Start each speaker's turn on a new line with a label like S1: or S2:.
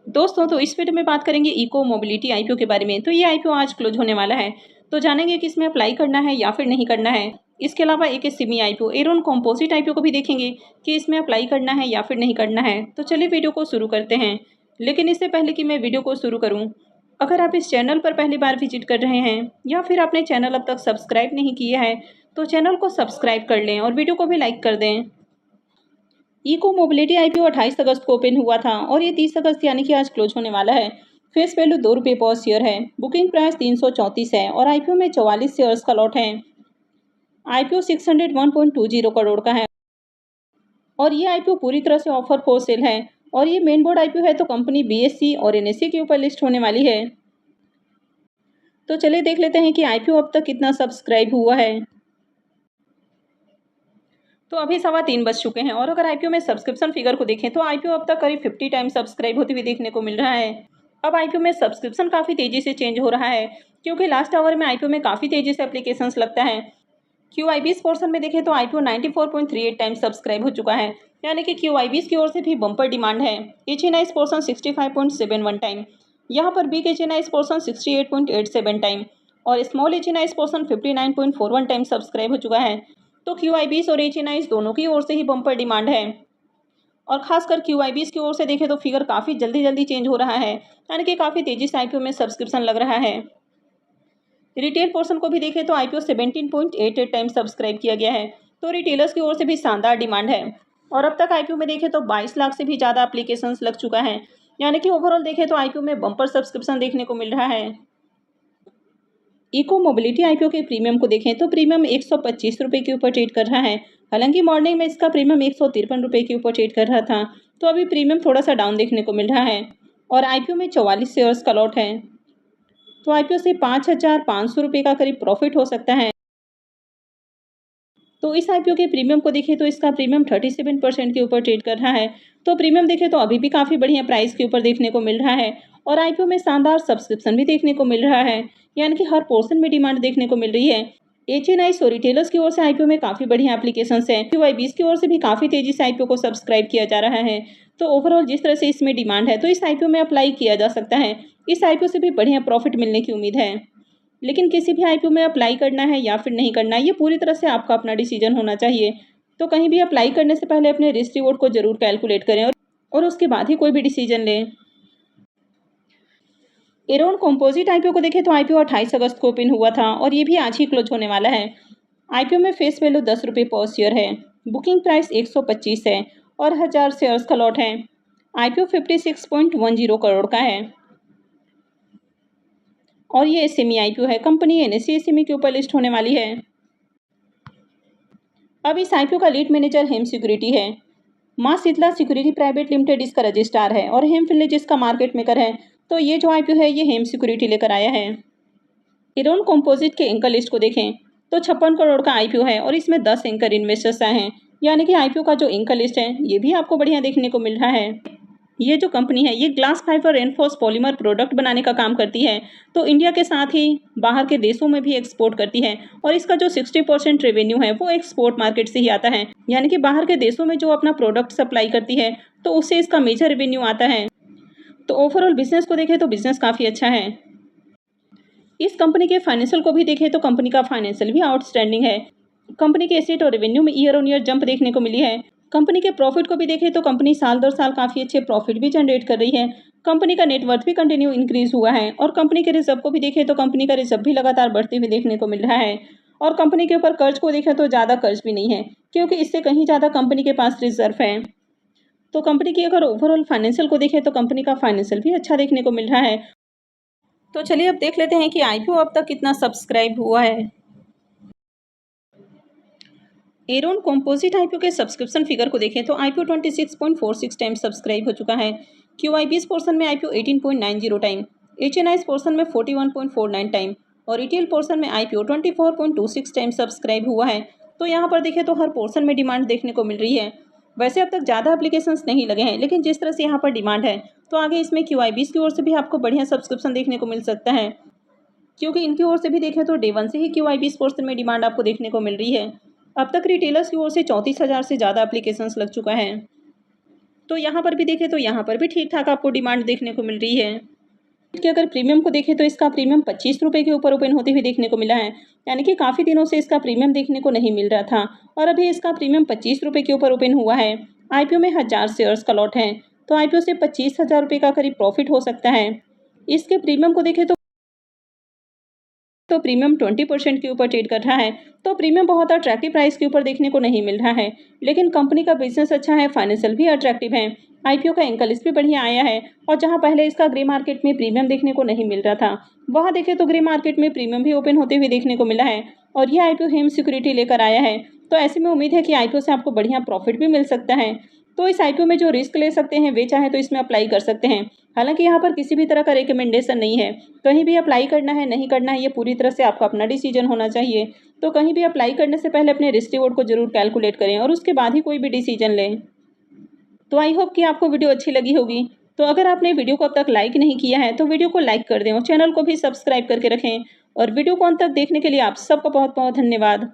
S1: दोस्तों, तो इस वीडियो में बात करेंगे इको मोबिलिटी आईपीओ के बारे में। तो ये आईपीओ आज क्लोज होने वाला है। तो जानेंगे कि इसमें अप्लाई करना है या फिर नहीं करना है। इसके अलावा एक Simi IPO Aaron composite IPO को भी देखेंगे कि इसमें अप्लाई करना है या फिर नहीं करना है। तो चलिए वीडियो को शुरू करते हैं। लेकिन इससे पहले कि मैं वीडियो को शुरू करूँ, अगर आप इस चैनल पर पहली बार विजिट कर रहे हैं या फिर आपने चैनल अब तक सब्सक्राइब नहीं किया है, तो चैनल को सब्सक्राइब कर लें और वीडियो को भी लाइक कर दें। इको मोबिलिटी आईपीओ 28 अगस्त को ओपन हुआ था और ये 30 अगस्त यानी कि आज क्लोज होने वाला है। फेस वैल्यू ₹2 पर शेयर है। बुकिंग प्राइस 334 है और आईपीओ में 44 शेयर्स का लॉट है। आईपीओ 601.20 करोड़ का है और ये आईपीओ पूरी तरह से ऑफर फॉर सेल है और ये मेन बोर्ड आईपीओ है, तो कंपनी बीएससी और एनएससी के ऊपर लिस्ट होने वाली है। तो चलिए देख लेते हैं कि आईपीओ अब तक कितना सब्सक्राइब हुआ है। तो अभी 3:15 बज चुके हैं और अगर आईपीओ में सब्सक्रिप्शन फिगर को देखें तो आईपीओ अब तक करीब 50 टाइम सब्सक्राइब होती हुई देखने को मिल रहा है। अब आईपीओ में सब्सक्रिप्शन काफ़ी तेज़ी से चेंज हो रहा है, क्योंकि लास्ट आवर में आईपीओ में काफ़ी तेज़ी से एप्लीकेशंस लगता है। क्यूआईबीस पोर्शन में देखें तो आईपीओ 94.38 टाइम सब्सक्राइब हो चुका है, यानी कि क्यूआईबीस की ओर से भी बम्पर डिमांड है। एचएनआईस पोर्शन 65.71 टाइम, यहाँ पर बिग एचएनआईस पोर्शन 68.87 टाइम और small HNIs portion 59.41 time subscribe हो चुका है। तो क्यूआईबीस और एचएनआईस दोनों की ओर से ही बम्पर डिमांड है और खासकर क्यूआईबीस की ओर से देखें तो फिगर काफ़ी जल्दी जल्दी चेंज हो रहा है, यानी कि काफ़ी तेज़ी से आईपीओ में सब्सक्रिप्शन लग रहा है। रिटेल पोर्शन को भी देखें तो आईपीओ 17.88 टाइम सब्सक्राइब किया गया है, तो रिटेलर्स की ओर से भी शानदार डिमांड है और अब तक आईपीओ में देखें तो 22 लाख से भी ज़्यादा एप्लीकेशंस लग चुका है, यानी कि ओवरऑल देखें तो आईपीओ में बम्पर सब्सक्रिप्शन देखने को मिल रहा है। इको मोबिलिटी आईपीओ के प्रीमियम को देखें तो प्रीमियम ₹125 के ऊपर ट्रेड कर रहा है। हालांकि मॉर्निंग में इसका प्रीमियम ₹153 के ऊपर ट्रेड कर रहा था, तो अभी प्रीमियम थोड़ा सा डाउन देखने को मिल रहा है और आईपीओ में 44 शेयर्स का लॉट है, तो आईपीओ से ₹5,500 का करीब प्रॉफिट हो सकता है। तो इस आईपीओ के प्रीमियम को देखें तो इसका प्रीमियम 37% के ऊपर ट्रेड कर रहा है, तो प्रीमियम देखें तो अभी भी काफ़ी बढ़िया प्राइस के ऊपर देखने को मिल रहा है और आईपीओ में शानदार सब्सक्रिप्शन भी देखने को मिल रहा है, यानी कि हर पोर्शन में डिमांड देखने को मिल रही है। एचएनआईस और रिटेलर्स की ओर से आईपीओ में काफ़ी बढ़िया एप्लीकेशंस हैं। क्यूआईबीस की ओर से भी काफ़ी तेजी से आईपीओ को सब्सक्राइब किया जा रहा है। तो ओवरऑल जिस तरह से इसमें डिमांड है, तो इस आईपीओ में अप्लाई किया जा सकता है। इस आईपीओ से भी बढ़िया प्रॉफिट मिलने की उम्मीद है। लेकिन किसी भी आईपीओ में अप्लाई करना है या फिर नहीं करना है, ये पूरी तरह से आपका अपना डिसीजन होना चाहिए। तो कहीं भी अप्लाई करने से पहले अपने रिस्क रिवॉर्ड को जरूर कैलकुलेट करें और उसके बाद ही कोई भी डिसीजन लें। एरोन कंपोजिट आईपीओ को देखें तो आईपीओ 28 अगस्त को ओपन हुआ था और ये भी आज ही क्लोज होने वाला है। आईपीओ में फेस वैल्यू ₹10 पर शेयर है। बुकिंग प्राइस 125 है और 1000 शेयर्स का लॉट है। आईपीओ 56.10 करोड़ का है और ये एसएमई आईपीओ है। कंपनी एनएससी एसएमई के ऊपर लिस्ट होने वाली है। अब इस आईपीओ का लीड मैनेजर हेम सिक्योरिटी है। मां शीतला सिक्योरिटी प्राइवेट लिमिटेड इसका रजिस्ट्रार है और हेम फिनलेज इसका मार्केट मेकर है। तो ये जो आईपीओ है ये हेम सिक्योरिटी लेकर आया है। इरोन कंपोजिट के एंकर लिस्ट को देखें तो 56 करोड़ का आईपीओ है और इसमें 10 एंकर इन्वेस्टर्स आए हैं, यानी कि आईपीओ का जो एंकर लिस्ट है ये भी आपको बढ़िया देखने को मिल रहा है। ये जो कंपनी है ये glass fibre reinforce polymer product बनाने का काम करती है, तो इंडिया के साथ ही बाहर के देशों में भी एक्सपोर्ट करती है और इसका जो 60% रेवेन्यू है वो एक्सपोर्ट मार्केट से ही आता है, यानी कि बाहर के देशों में जो अपना प्रोडक्ट सप्लाई करती है तो उससे इसका मेजर रेवेन्यू आता है। तो ओवरऑल बिजनेस को देखें तो बिजनेस काफ़ी अच्छा है। इस कंपनी के फाइनेंशियल को भी देखें तो कंपनी का फाइनेंशियल भी आउटस्टैंडिंग है। कंपनी के एसेट और रेवेन्यू में ईयर ऑन ईयर जंप देखने को मिली है। कंपनी के प्रॉफिट को भी देखें तो कंपनी साल दर साल काफ़ी अच्छे प्रॉफिट भी जनरेट कर रही है। कंपनी का नेटवर्थ भी कंटिन्यू इंक्रीज हुआ है और कंपनी के रिजर्व को भी देखें तो कंपनी का रिजर्व भी लगातार बढ़ते हुए देखने को मिल रहा है और कंपनी के ऊपर कर्ज को देखें तो ज़्यादा कर्ज भी नहीं है, क्योंकि इससे कहीं ज़्यादा कंपनी के पास रिजर्व है। तो कंपनी की अगर ओवरऑल फाइनेंशियल को देखें तो कंपनी का फाइनेंशियल भी अच्छा देखने को मिल रहा है। तो चलिए अब देख लेते हैं कि आईपीओ अब तक कितना सब्सक्राइब हुआ है। एरोन कंपोजिट आईपीओ के सब्सक्रिप्शन फिगर को देखें तो आईपीओ 26.46 टाइम सब्सक्राइब हो चुका है। क्यूआईबीस पोर्शन में आईपीओ 18.90 टाइम, एचएनआईस पोर्शन में 41.49 टाइम और रिटेल पोर्शन में आईपीओ 24.26 टाइम सब्सक्राइब हुआ है। तो यहाँ पर देखें तो हर पोर्शन में डिमांड देखने को मिल रही है। वैसे अब तक ज़्यादा एप्लीकेशंस नहीं लगे हैं, लेकिन जिस तरह से यहाँ पर डिमांड है तो आगे इसमें क्यूआईबीस की ओर से भी आपको बढ़िया सब्सक्रिप्शन देखने को मिल सकता है, क्योंकि इनकी ओर से भी देखें तो डे वन से ही क्यूआईबीस पोर्शन में डिमांड आपको देखने को मिल रही है। अब तक रिटेलर्स की ओर से 34,000 से ज़्यादा एप्लीकेशंस लग चुका है। तो यहाँ पर भी देखें तो यहाँ पर भी ठीक ठाक आपको डिमांड देखने को मिल रही है कि अगर प्रीमियम को देखें तो इसका प्रीमियम 25 रुपये के ऊपर ओपन होते हुए देखने को मिला है, यानी कि काफ़ी दिनों से इसका प्रीमियम देखने को नहीं मिल रहा था और अभी इसका प्रीमियम 25 रुपये के ऊपर ओपन हुआ है। आईपीओ में 1000 शेयर्स का लॉट है, तो आईपीओ से 25,000 रुपये का करीब प्रॉफिट हो सकता है। इसके प्रीमियम को देखें तो प्रीमियम 20% के ऊपर ट्रेड कर रहा है, तो प्रीमियम बहुत अट्रैक्टिव प्राइस के ऊपर देखने को नहीं मिल रहा है, लेकिन कंपनी का बिजनेस अच्छा है, फाइनेंशियल भी अट्रैक्टिव है। आईपीओ का एंकल लिस्ट भी बढ़िया आया है और जहां पहले इसका ग्रे मार्केट में प्रीमियम देखने को नहीं मिल रहा था, वहां देखें तो ग्रे मार्केट में प्रीमियम भी ओपन होते हुए देखने को मिला है और यह आईपीओ हेम सिक्योरिटी लेकर आया है। तो ऐसे में उम्मीद है कि आईपीओ से आपको बढ़िया प्रॉफिट भी मिल सकता है। तो इस आईपीओ में जो रिस्क ले सकते हैं वे चाहे तो इसमें अप्लाई कर सकते हैं। हालांकि यहाँ पर किसी भी तरह का रिकमेंडेशन नहीं है, कहीं भी अप्लाई करना है नहीं करना है ये पूरी तरह से आपका अपना डिसीजन होना चाहिए। तो कहीं भी अप्लाई करने से पहले अपने रिस्क रिवॉर्ड को जरूर कैलकुलेट करें और उसके बाद ही कोई भी डिसीजन लें। तो आई होप कि आपको वीडियो अच्छी लगी होगी। तो अगर आपने वीडियो को अब तक लाइक नहीं किया है तो वीडियो को लाइक कर दें और चैनल को भी सब्सक्राइब करके रखें। और वीडियो को अंत तक देखने के लिए आप सबका बहुत बहुत धन्यवाद।